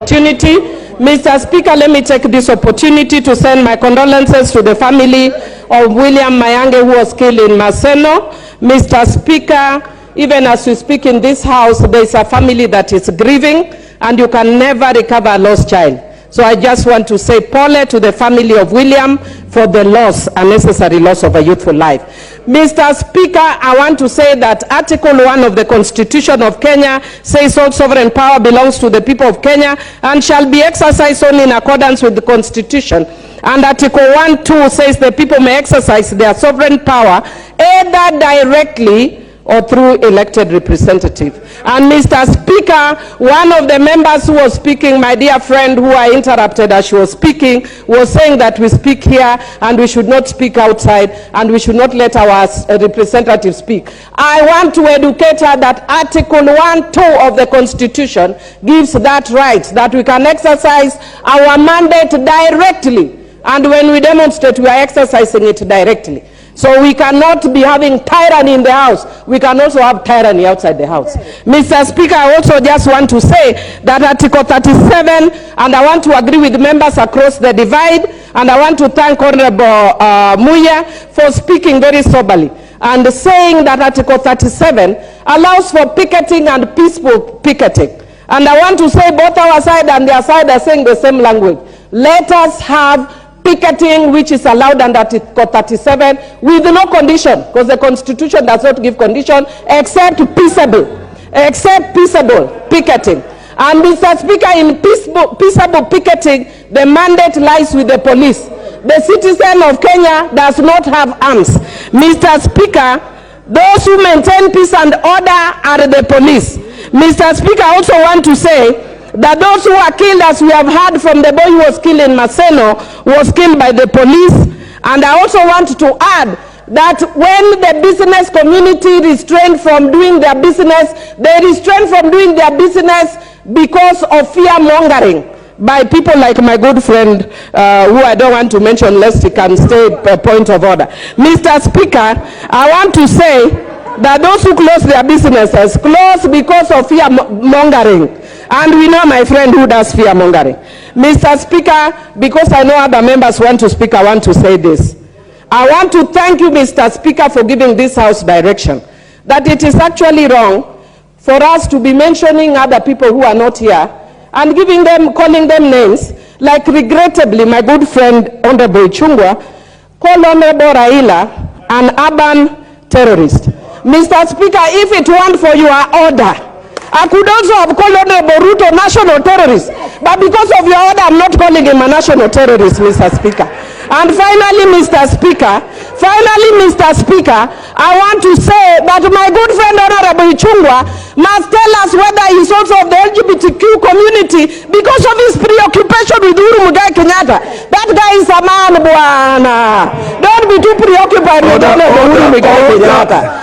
opportunity. Mr. Speaker, let me take this opportunity to send my condolences to the family of William Mayange, who was killed in Maseno. Mr. Speaker, even as we speak in this house, there is a family that is grieving, and you can never recover a lost child. So I just want to say pole to the family of William for the loss, unnecessary loss of a youthful life. Mr. Speaker, I want to say that Article 1 of the Constitution of Kenya says all sovereign power belongs to the people of Kenya and shall be exercised only in accordance with the Constitution. And Article 1(2) says the people may exercise their sovereign power either directly or through elected representative. And Mr. Speaker, one of the members who was speaking, my dear friend who I interrupted as she was speaking, was saying that we speak here and we should not speak outside and we should not let our representatives speak. I want to educate her that Article 1(2) of the Constitution gives that right, that we can exercise our mandate directly. And when we demonstrate, we are exercising it directly. So we cannot be having tyranny in the house. We can also have tyranny outside the house. Mr. Speaker, I also just want to say that Article 37, and I want to agree with members across the divide, and I want to thank Honorable Muya for speaking very soberly and saying that Article 37 allows for picketing and peaceful picketing. And I want to say both our side and their side are saying the same language. Let us have picketing which is allowed under Article 37 with no condition, because the Constitution does not give condition except peaceable picketing. And Mr. Speaker, in peaceable picketing, the mandate lies with the police. The citizen of Kenya does not have arms. Mr. Speaker, those who maintain peace and order are the police. Mr. Speaker, I also want to say that those who are killed, as we have heard from the boy who was killed in Maseno, was killed by the police. And I also want to add that when the business community restrained from doing their business, they restrained from doing their business because of fear-mongering by people like my good friend, who I don't want to mention lest he can stay per point of order. Mr. Speaker, I want to say that those who close their businesses close because of fear-mongering. And we know my friend who does fear-mongering. Mr. Speaker, because I know other members want to speak, I want to say this. I want to thank you, Mr. Speaker, for giving this House direction that it is actually wrong for us to be mentioning other people who are not here and calling them names, like regrettably my good friend Honorable Ichungwa called Honorable Raila an urban terrorist. Mr. Speaker, if it weren't for your order, I could also have called Honorable Ruto national terrorist, but because of your order, I'm not calling him a national terrorist, Mr. Speaker. And finally, Mr. Speaker, I want to say that my good friend Honorable Ichungwa must tell us whether he's also of the LGBTQ community because of his preoccupation with Uhuru Kenyatta. That guy is a man, buana. Don't be too preoccupied with Uhuru Kenyatta.